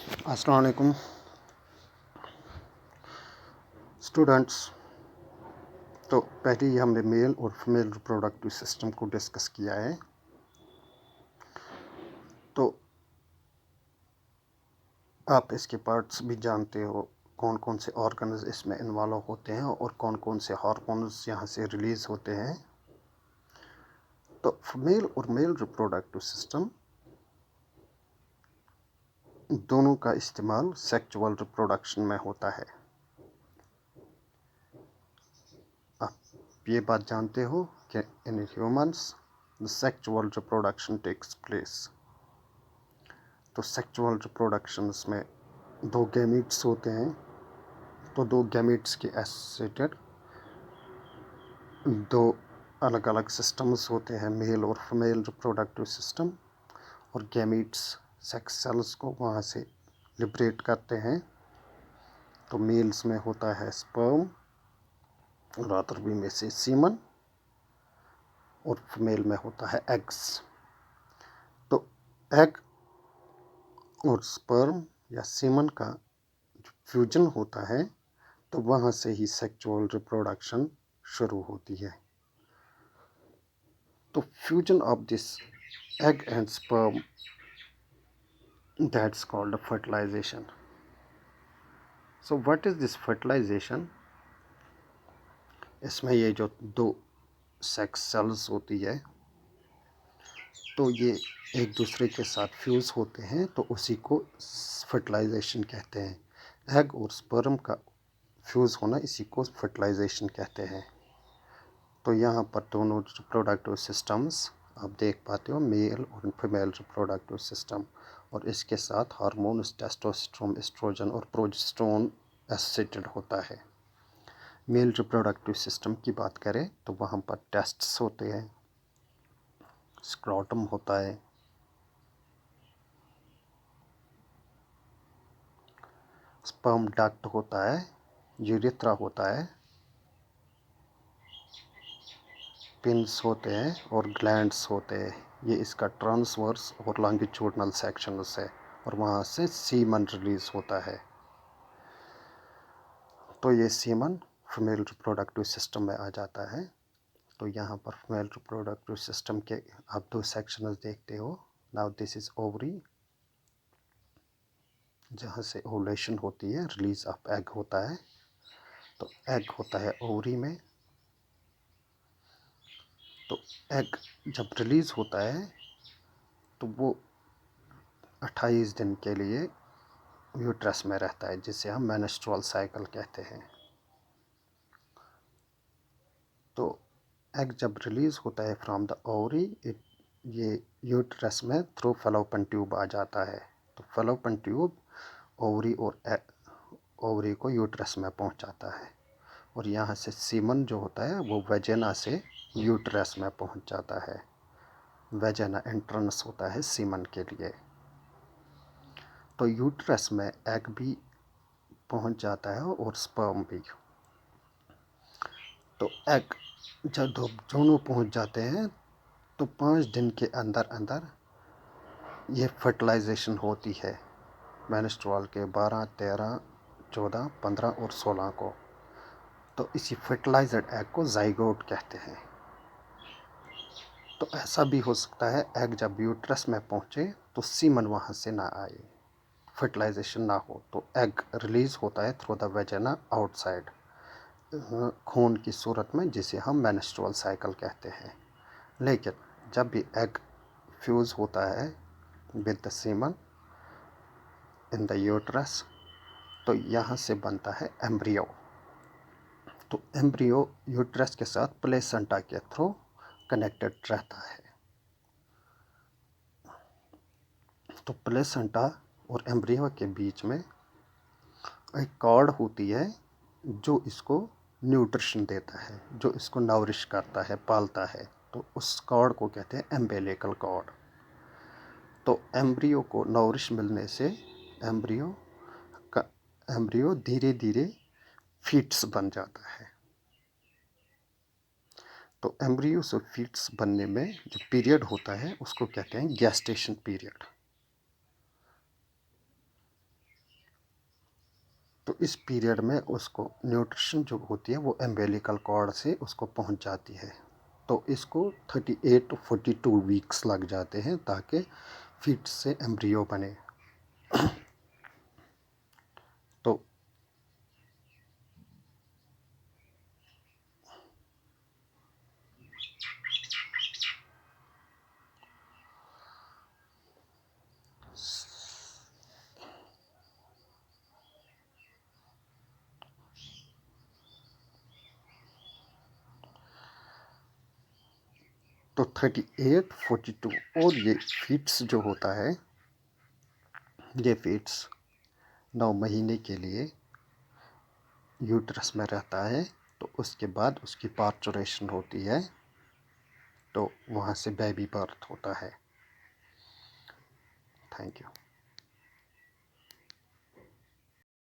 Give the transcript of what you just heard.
अस्सलाम वालेकुम स्टूडेंट्स। तो पहले ही हमने मेल और फीमेल रिप्रोडक्टिव सिस्टम को डिस्कस किया है। तो आप इसके पार्ट्स भी जानते हो, कौन कौन से ऑर्गन्स इसमें इन्वॉल्व होते हैं और कौन कौन से हार्मोन्स यहाँ से रिलीज़ होते हैं। तो फीमेल और मेल रिप्रोडक्टिव सिस्टम दोनों का इस्तेमाल सेक्सुअल रिप्रोडक्शन में होता है। आप ये बात जानते हो कि in humans the sexual reproduction takes place. तो सेक्सुअल रिप्रोडक्शंस में दो गैमीट्स होते हैं। तो दो गैमीट्स के एसोसिएटेड दो अलग अलग सिस्टम्स होते हैं, मेल और फीमेल रिप्रोडक्टिव सिस्टम। और गैमीट्स सेक्स सेल्स को वहाँ से लिबरेट करते हैं। तो मेल्स में होता है स्पर्म और अदरबी में से सीमन, और फीमेल में होता है एग्स। तो एग और स्पर्म या सीमन का जो फ्यूजन होता है, तो वहाँ से ही सेक्सुअल रिप्रोडक्शन शुरू होती है। तो fusion of this egg and sperm, that's called a fertilization. So what is this fertilization? इसमें ये जो दो सेक्स सेल्स होती है, तो ये एक दूसरे के साथ फ्यूज़ होते हैं, तो उसी को फर्टिलाइजेशन कहते हैं। एग और स्पर्म का फ्यूज़ होना, इसी को फर्टिलाइजेशन कहते हैं। तो यहाँ पर दोनों रिप्रोडक्टिव सिस्टम्स आप देख पाते हो, मेल और फीमेल रिप्रोडक्टिव सिस्टम, और इसके साथ हार्मोन्स टेस्टोस्टेरोन, एस्ट्रोजन और प्रोजेस्टेरोन एसोसिएटेड होता है। मेल रिप्रोडक्टिव सिस्टम की बात करें तो वहाँ पर टेस्ट्स होते हैं, स्क्रोटम होता है, स्पर्म डक्ट होता है, यूरेथ्रा होता है, पिन्स होते हैं और ग्लैंड्स होते हैं। ये इसका ट्रांसवर्स और लॉन्गिट्यूडनल सेक्शंस है, और वहाँ से सीमन रिलीज होता है। तो ये सीमन फीमेल रिप्रोडक्टिव सिस्टम में आ जाता है। तो यहाँ पर फीमेल रिप्रोडक्टिव सिस्टम के आप दो सेक्शंस देखते हो। नाउ दिस इज ओवरी, जहाँ से ओवुलेशन होती है, रिलीज ऑफ एग होता है। तो एग होता है ओवरी में। तो एग जब रिलीज होता है तो वो 28 दिन के लिए यूट्रस में रहता है, जिसे हम मेंस्ट्रुअल साइकिल कहते हैं। तो एग जब रिलीज होता है फ्रॉम द ओवरी, ये यूट्रस में थ्रू फैलोपियन ट्यूब आ जाता है। तो फैलोपियन ट्यूब ओवरी और ओवरी को यूट्रस में पहुंचाता है, और यहाँ से सीमन जो होता है वो वेजिना से यूट्रस में पहुंच जाता है। वेजिना एंट्रेंस होता है सीमन के लिए। तो यूट्रस में एग भी पहुंच जाता है और स्पर्म भी। तो एग जब दोनों पहुंच जाते हैं, तो 5 दिन के अंदर अंदर ये फर्टिलाइजेशन होती है, मेंस्ट्रुअल के 12, 13, 14, 15 और 16 को। तो इसी फर्टिलाइज्ड एग को जाइगोट कहते हैं। तो ऐसा भी हो सकता है एग जब यूट्रस में पहुंचे तो सीमन वहाँ से ना आए, फर्टिलाइजेशन ना हो, तो एग रिलीज होता है थ्रू द वेजिना आउटसाइड, खून की सूरत में, जिसे हम मेंस्ट्रुअल साइकिल कहते हैं। लेकिन जब भी एग फ्यूज़ होता है with the semen in the uterus, तो यहाँ से बनता है एम्ब्रियो। तो एम्ब्रियो यूट्रस के साथ प्लेसेंटा के थ्रू कनेक्टेड रहता है। तो प्लेसेंटा और एम्ब्रियो के बीच में एक कॉर्ड होती है जो इसको न्यूट्रिशन देता है, जो इसको नवरिश करता है, पालता है। तो उस कॉर्ड को कहते हैं एम्बेलिकल कॉर्ड। तो एम्ब्रियो को नवरिश मिलने से एम्ब्रियो धीरे धीरे फीट्स बन जाता है। तो एम्ब्रियो से फीट्स बनने में जो पीरियड होता है उसको कहते हैं गेस्टेशन पीरियड। तो इस पीरियड में उसको न्यूट्रिशन जो होती है वो एम्बिलिकल कॉर्ड से उसको पहुंच जाती है। तो इसको 38 to 42 वीक्स लग जाते हैं ताकि फीट से एम्ब्रियो बने। तो तो 38, 42 और ये फीट्स जो होता है, ये फीट्स 9 महीने के लिए यूट्रस में रहता है। तो उसके बाद उसकी पार्चुरेशन होती है, तो वहाँ से बेबी बर्थ होता है। Thank you.